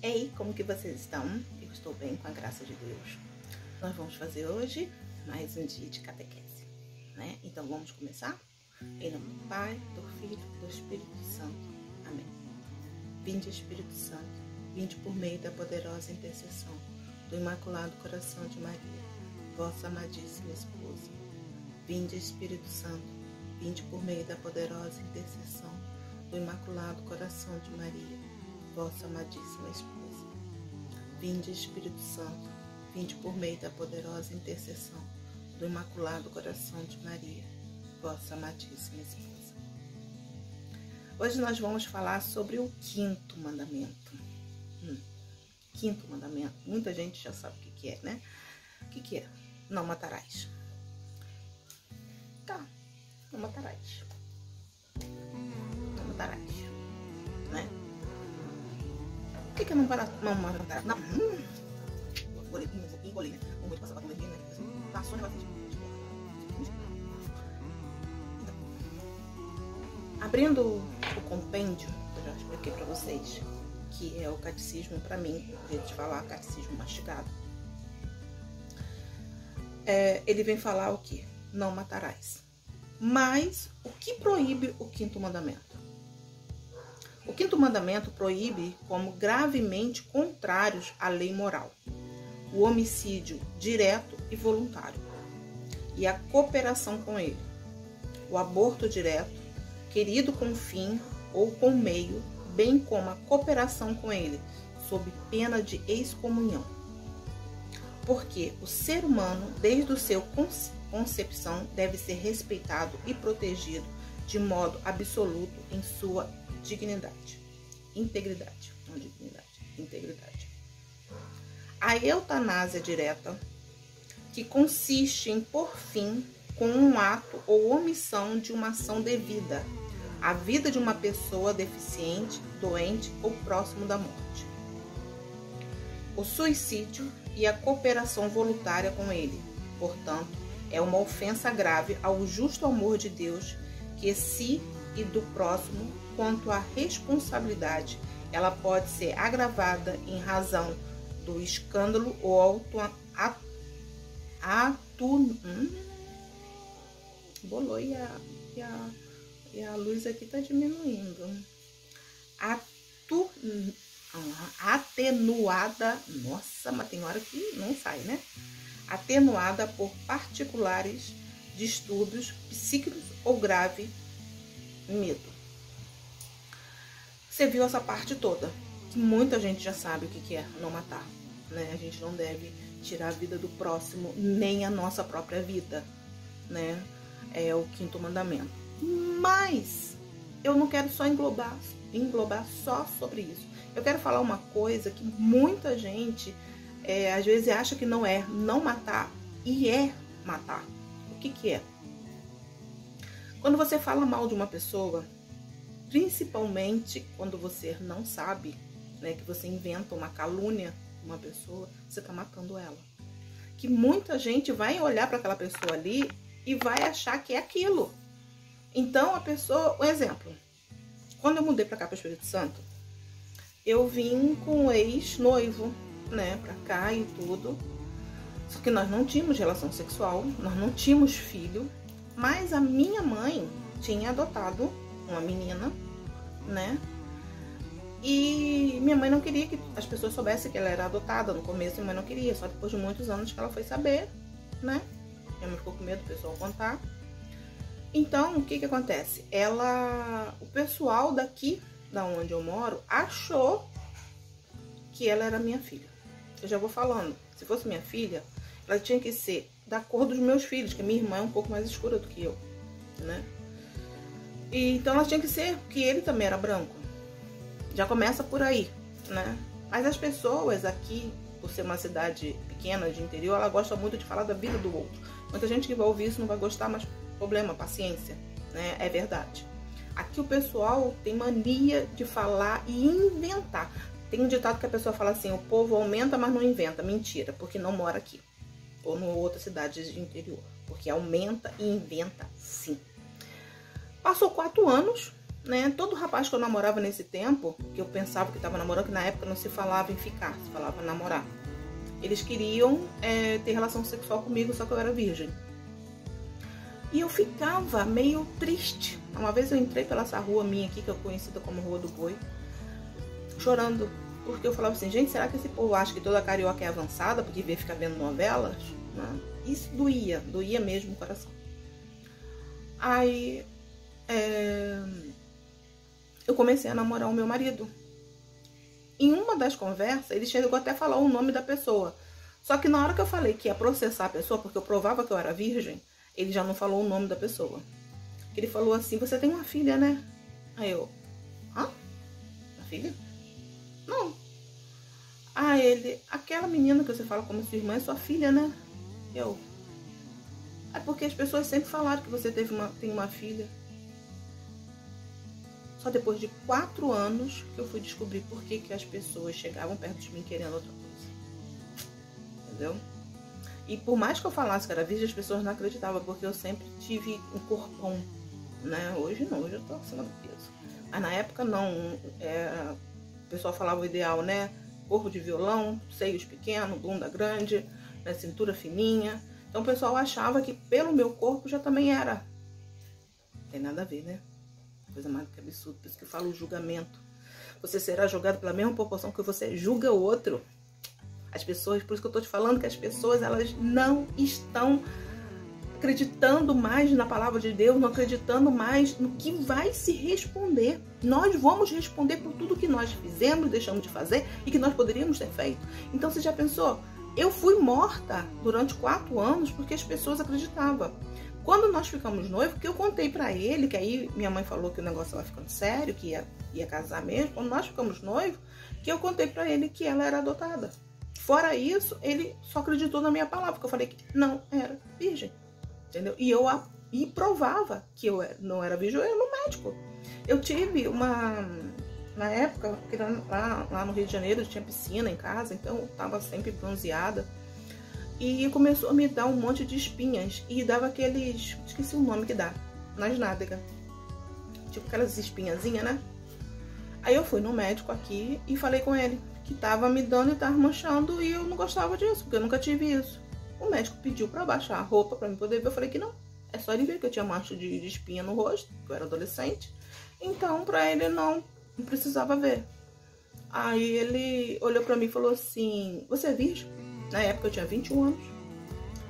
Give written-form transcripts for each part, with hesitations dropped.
Ei, como que vocês estão? Eu estou bem, com a graça de Deus. Nós vamos fazer hoje mais um dia de catequese, né? Então vamos começar? Em nome do Pai, do Filho e do Espírito Santo. Amém. Vinde, Espírito Santo, vinde por meio da poderosa intercessão do Imaculado Coração de Maria, vossa amadíssima esposa. Vinde, Espírito Santo, vinde por meio da poderosa intercessão do Imaculado Coração de Maria, vossa amadíssima esposa. Vinde, Espírito Santo, vinde por meio da poderosa intercessão do Imaculado Coração de Maria, vossa amadíssima esposa. Hoje nós vamos falar sobre o quinto mandamento. Quinto mandamento, muita gente já sabe o que é, né? O que é? Não matarás. Tá, não matarás. Não matarás, né? O que é não matarás? Não. Engoli, né? Não vou te passar pra comer, né? Passou o negócio de... Então, abrindo o compêndio, eu já expliquei pra vocês, que é o catecismo, pra mim, o jeito de falar, catecismo mastigado. Ele vem falar o quê? Não matarás. Mas o que proíbe o quinto mandamento? O quinto mandamento proíbe como gravemente contrários à lei moral o homicídio direto e voluntário e a cooperação com ele, o aborto direto, querido com fim ou com meio, bem como a cooperação com ele, sob pena de excomunhão. Porque o ser humano, desde o seu concepção, deve ser respeitado e protegido de modo absoluto em sua integridade. A eutanásia direta, que consiste em pôr fim com um ato ou omissão de uma ação devida à vida de uma pessoa deficiente, doente ou próximo da morte. O suicídio e a cooperação voluntária com ele, portanto, é uma ofensa grave ao justo amor de Deus, que si e do próximo, quanto à responsabilidade, ela pode ser agravada em razão do escândalo ou bolou e a luz aqui tá diminuindo. Atenuada, nossa, mas tem hora que não sai, né? Atenuada por particulares distúrbios psíquicos ou grave medo. Você viu essa parte toda? Que muita gente já sabe o que é não matar, né? A gente não deve tirar a vida do próximo, nem a nossa própria vida, né? É o quinto mandamento. Mas eu não quero só englobar só sobre isso. Eu quero falar uma coisa que muita gente às vezes acha que não é não matar, e é matar. O que é? Quando você fala mal de uma pessoa, principalmente quando você não sabe, né, que você inventa uma calúnia de uma pessoa, você tá matando ela. Que muita gente vai olhar para aquela pessoa ali e vai achar que é aquilo. Então a pessoa, um exemplo, quando eu mudei para cá, para o Espírito Santo, eu vim com um ex-noivo, né, pra cá e tudo. Só que nós não tínhamos relação sexual, nós não tínhamos filho, mas a minha mãe tinha adotado uma menina, né? E minha mãe não queria que as pessoas soubessem que ela era adotada. No começo minha mãe não queria, só depois de muitos anos que ela foi saber, né? Minha mãe ficou com medo do pessoal contar. Então, o que acontece? O pessoal daqui, da onde eu moro, achou que ela era minha filha. Eu já vou falando, se fosse minha filha, ela tinha que ser da cor dos meus filhos, que minha irmã é um pouco mais escura do que eu, né? E, então ela tinha que ser, porque ele também era branco. Já começa por aí, né? Mas as pessoas aqui, por ser uma cidade pequena de interior, ela gosta muito de falar da vida do outro. Muita gente que vai ouvir isso não vai gostar, mas problema, paciência, né? É verdade. Aqui o pessoal tem mania de falar e inventar. Tem um ditado que a pessoa fala assim: o povo aumenta, mas não inventa. Mentira, porque não mora aqui. Ou em outra cidade de interior. Porque aumenta e inventa sim. Passou 4 anos, né? Todo rapaz que eu namorava nesse tempo, que eu pensava que estava namorando, que na época não se falava em ficar, se falava namorar. Eles queriam ter relação sexual comigo, só que eu era virgem. E eu ficava meio triste. Uma vez eu entrei pela essa rua minha aqui, que é conhecida como Rua do Boi, chorando. Porque eu falava assim, gente, será que esse povo acha que toda carioca é avançada porque vê ficar vendo novelas? Não. Isso doía mesmo o coração. Aí eu comecei a namorar o meu marido. Em uma das conversas, ele chegou até a falar o nome da pessoa. Só que na hora que eu falei que ia processar a pessoa, porque eu provava que eu era virgem, ele já não falou o nome da pessoa. Ele falou assim, você tem uma filha, né? Aí eu, uma filha? Não. Aí ele, aquela menina que você fala como sua irmã é sua filha, né? Eu, é porque as pessoas sempre falaram que você tem uma filha. Só depois de 4 anos que eu fui descobrir por que as pessoas chegavam perto de mim querendo outra coisa. Entendeu? E por mais que eu falasse que era virgem, as pessoas não acreditavam, porque eu sempre tive um corpão, né? Hoje não, hoje eu tô acima do peso. Mas na época não, o pessoal falava o ideal, né? Corpo de violão, seios pequenos, bunda grande, né? Cintura fininha. Então o pessoal achava que pelo meu corpo já também era. Não tem nada a ver, né? Coisa mais que absurda, por isso que eu falo o julgamento. Você será julgado pela mesma proporção que você julga o outro. As pessoas, por isso que eu tô te falando que as pessoas, elas não estão acreditando mais na palavra de Deus, não acreditando mais no que vai se responder. Nós vamos responder por tudo que nós fizemos, deixamos de fazer e que nós poderíamos ter feito. Então você já pensou? Eu fui morta durante 4 anos porque as pessoas acreditavam. Quando nós ficamos noivos, que eu contei pra ele, que aí minha mãe falou que o negócio estava ficando sério, que ia casar mesmo. Quando nós ficamos noivos, que eu contei pra ele que ela era adotada. Fora isso, ele só acreditou na minha palavra, porque eu falei que não era virgem. Entendeu? E provava que eu não era virgem, eu ia no médico. Eu tive na época, lá no Rio de Janeiro, tinha piscina em casa, então eu tava sempre bronzeada. E começou a me dar um monte de espinhas. E dava aqueles... esqueci o nome que dá. Nas nádegas. Tipo aquelas espinhazinhas, né? Aí eu fui no médico aqui e falei com ele que tava me dando e tava manchando. E eu não gostava disso, porque eu nunca tive isso. O médico pediu pra baixar a roupa pra mim poder ver. Eu falei que não. É só ele ver que eu tinha mancha de espinha no rosto, que eu era adolescente. Então, pra ele não precisava ver. Aí ele olhou pra mim e falou assim, você é virgem? Na época eu tinha 21 anos.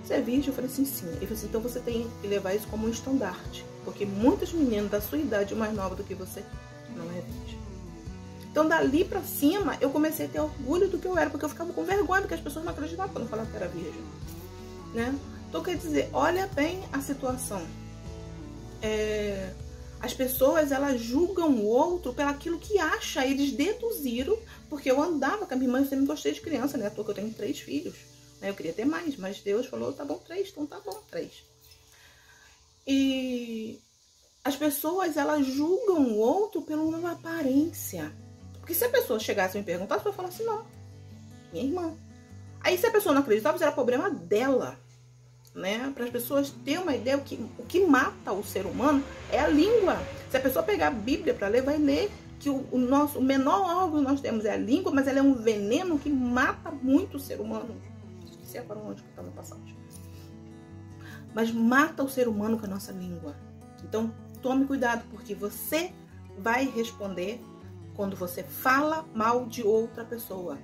Você é virgem? Eu falei assim, sim. Ele falou assim, então você tem que levar isso como um estandarte. Porque muitas meninas da sua idade, mais nova do que você, não é virgem. Então dali pra cima, eu comecei a ter orgulho do que eu era. Porque eu ficava com vergonha, porque as pessoas não acreditavam quando eu falava que era virgem. Né? Então quer dizer, olha bem a situação. As pessoas, elas julgam o outro pelo aquilo que acha. Eles deduziram, porque eu andava com a minha mãe, eu sempre gostei de criança, né? Porque eu tenho 3 filhos. Né? Eu queria ter mais, mas Deus falou, tá bom, 3, então tá bom, 3. E as pessoas, elas julgam o outro pela uma aparência. Porque se a pessoa chegasse e me perguntasse, eu ia falar assim, não, minha irmã. Aí se a pessoa não acreditava, isso era problema dela. Né? Para as pessoas terem uma ideia, o que mata o ser humano é a língua. Se a pessoa pegar a Bíblia para ler, vai ler que o menor órgão que nós temos é a língua, mas ela é um veneno que mata muito o ser humano. Esqueci agora onde que está na passagem. Mas mata o ser humano com a nossa língua. Então tome cuidado, porque você vai responder quando você fala mal de outra pessoa.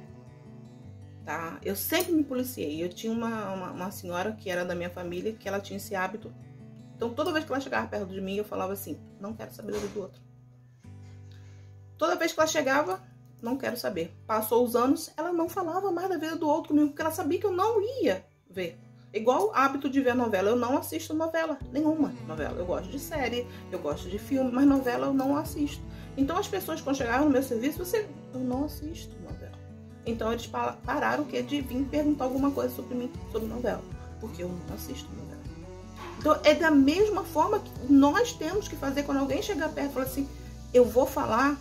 Tá? Eu sempre me policiei. Eu tinha uma senhora que era da minha família, que ela tinha esse hábito. Então toda vez que ela chegava perto de mim, eu falava assim, não quero saber da vida do outro. Toda vez que ela chegava, não quero saber. Passou os anos, ela não falava mais da vida do outro comigo, porque ela sabia que eu não ia ver. Igual o hábito de ver novela, eu não assisto novela, nenhuma novela. Eu gosto de série, eu gosto de filme, mas novela eu não assisto. Então as pessoas quando chegavam no meu serviço, eu não assisto novela. Então eles pararam de vir perguntar alguma coisa sobre mim, sobre novela. Porque eu não assisto novela. Então é da mesma forma que nós temos que fazer quando alguém chegar perto e falar assim, eu vou falar,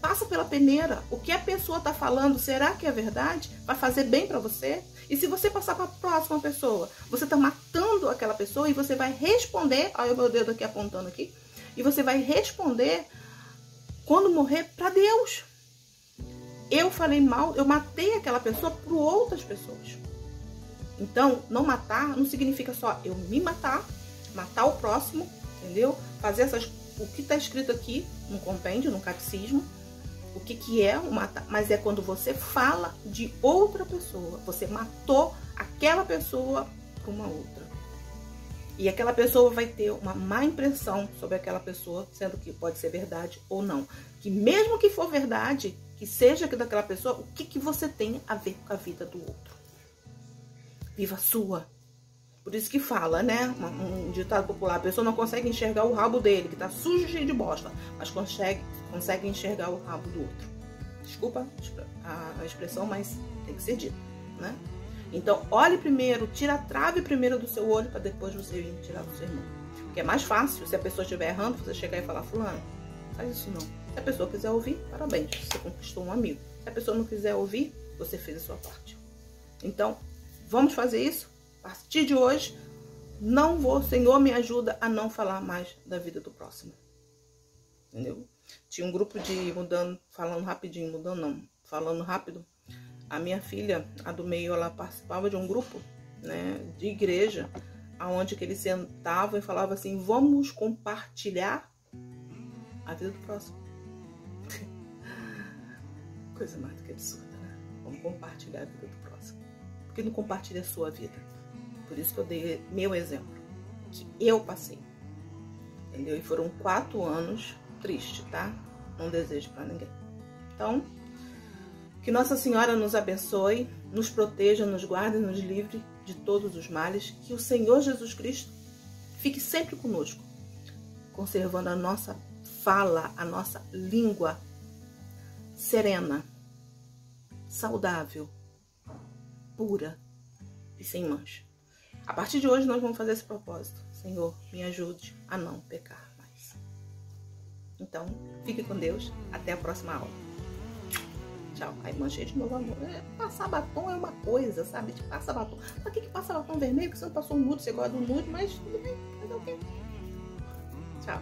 passa pela peneira. O que a pessoa está falando, será que é verdade? Vai fazer bem para você? E se você passar para a próxima pessoa, você está matando aquela pessoa e você vai responder, olha o meu dedo aqui apontando aqui, e você vai responder quando morrer, para Deus. Eu falei mal, eu matei aquela pessoa por outras pessoas. Então, não matar não significa só eu me matar o próximo, entendeu? Fazer o que está escrito aqui no compêndio, no catecismo, o que é o matar, mas é quando você fala de outra pessoa, você matou aquela pessoa para uma outra. E aquela pessoa vai ter uma má impressão sobre aquela pessoa, sendo que pode ser verdade ou não. Que mesmo que for verdade, que seja daquela pessoa, o que você tem a ver com a vida do outro? Viva a sua. Por isso que fala, né? Um ditado popular, a pessoa não consegue enxergar o rabo dele, que tá sujo, cheio de bosta, mas consegue enxergar o rabo do outro. Desculpa a expressão, mas tem que ser dito, né? Então, olhe primeiro, tira a trave primeiro do seu olho, para depois você vir tirar do seu irmão. Porque é mais fácil, se a pessoa estiver errando, você chegar e falar, fulano, faz isso não. Se a pessoa quiser ouvir, parabéns, você conquistou um amigo. Se a pessoa não quiser ouvir, você fez a sua parte. Então, vamos fazer isso? A partir de hoje, Senhor, me ajuda a não falar mais da vida do próximo. Entendeu? Tinha um grupo de falando rápido. A minha filha, a do meio, ela participava de um grupo, né, de igreja, onde que eles sentavam e falavam assim, vamos compartilhar a vida do próximo. Coisa mais do que absurda, né? Vamos compartilhar a vida do próximo. Por que não compartilha a sua vida? Por isso que eu dei meu exemplo, que eu passei. Entendeu? E foram 4 anos tristes, tá? Não desejo pra ninguém. Então, que Nossa Senhora nos abençoe, nos proteja, nos guarde, nos livre de todos os males. Que o Senhor Jesus Cristo fique sempre conosco, conservando a nossa fala, a nossa língua serena, saudável, pura e sem mancha. A partir de hoje nós vamos fazer esse propósito. Senhor, me ajude a não pecar mais. Então, fique com Deus. Até a próxima aula. Tchau. Aí manchei de novo, amor. Passar batom é uma coisa, sabe? De passar batom. Pra que passa batom vermelho? Porque você não passou um nude, você gosta do nude, mas tudo bem. Fazer o quê? Tchau.